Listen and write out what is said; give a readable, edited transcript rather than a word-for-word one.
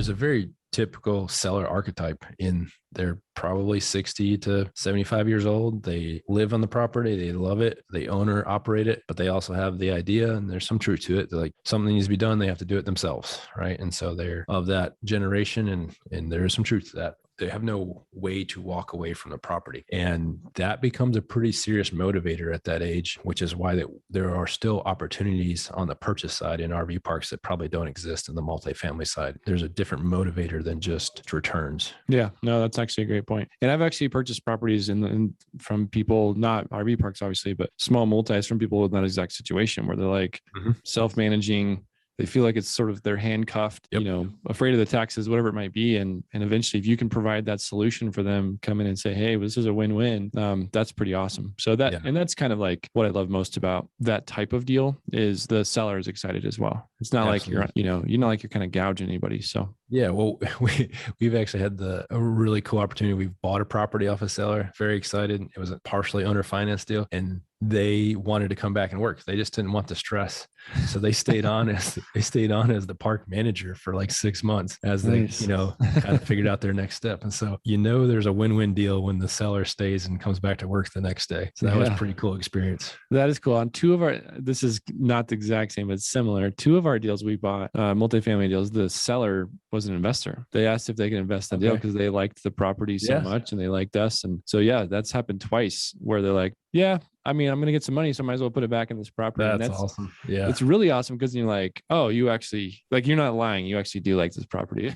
there's a very typical seller archetype in they're probably 60 to 75 years old. They live on the property. They love it. They own or operate it, but they also have the idea and there's some truth to it. They're like, something needs to be done. They have to do it themselves. Right. And so they're of that generation and there is some truth to that. They have no way to walk away from the property. And that becomes a pretty serious motivator at that age, which is why there are still opportunities on the purchase side in RV parks that probably don't exist in the multifamily side. There's a different motivator than just returns. Yeah, no, that's actually a great point. And I've actually purchased properties from people, not RV parks, obviously, but small multis from people in that exact situation where they're like self-managing. They feel like it's sort of they're handcuffed, afraid of the taxes, whatever it might be. And eventually, if you can provide that solution for them, come in and say, hey, this is a win-win. That's pretty awesome. So and that's kind of like what I love most about that type of deal is the seller is excited as well. It's not like you're not like you're kind of gouging anybody. So yeah, well, we've actually had a really cool opportunity. We've bought a property off a seller. Very excited. It was a partially owner finance deal, and they wanted to come back and work. They just didn't want the stress, so they stayed on as the park manager for like 6 months as they kind of figured out their next step. And so there's a win-win deal when the seller stays and comes back to work the next day. So that was a pretty cool experience. That is cool. On this is not the exact same, but similar. 2 of our deals we bought, multifamily deals, the seller was an investor. They asked if they could invest in the deal because they liked the property so much and they liked us. And so, that's happened twice where they're like, I mean, I'm going to get some money, so I might as well put it back in this property. That's awesome. Yeah. It's really awesome because you're like, oh, you actually, like, you're not lying. You actually do like this property.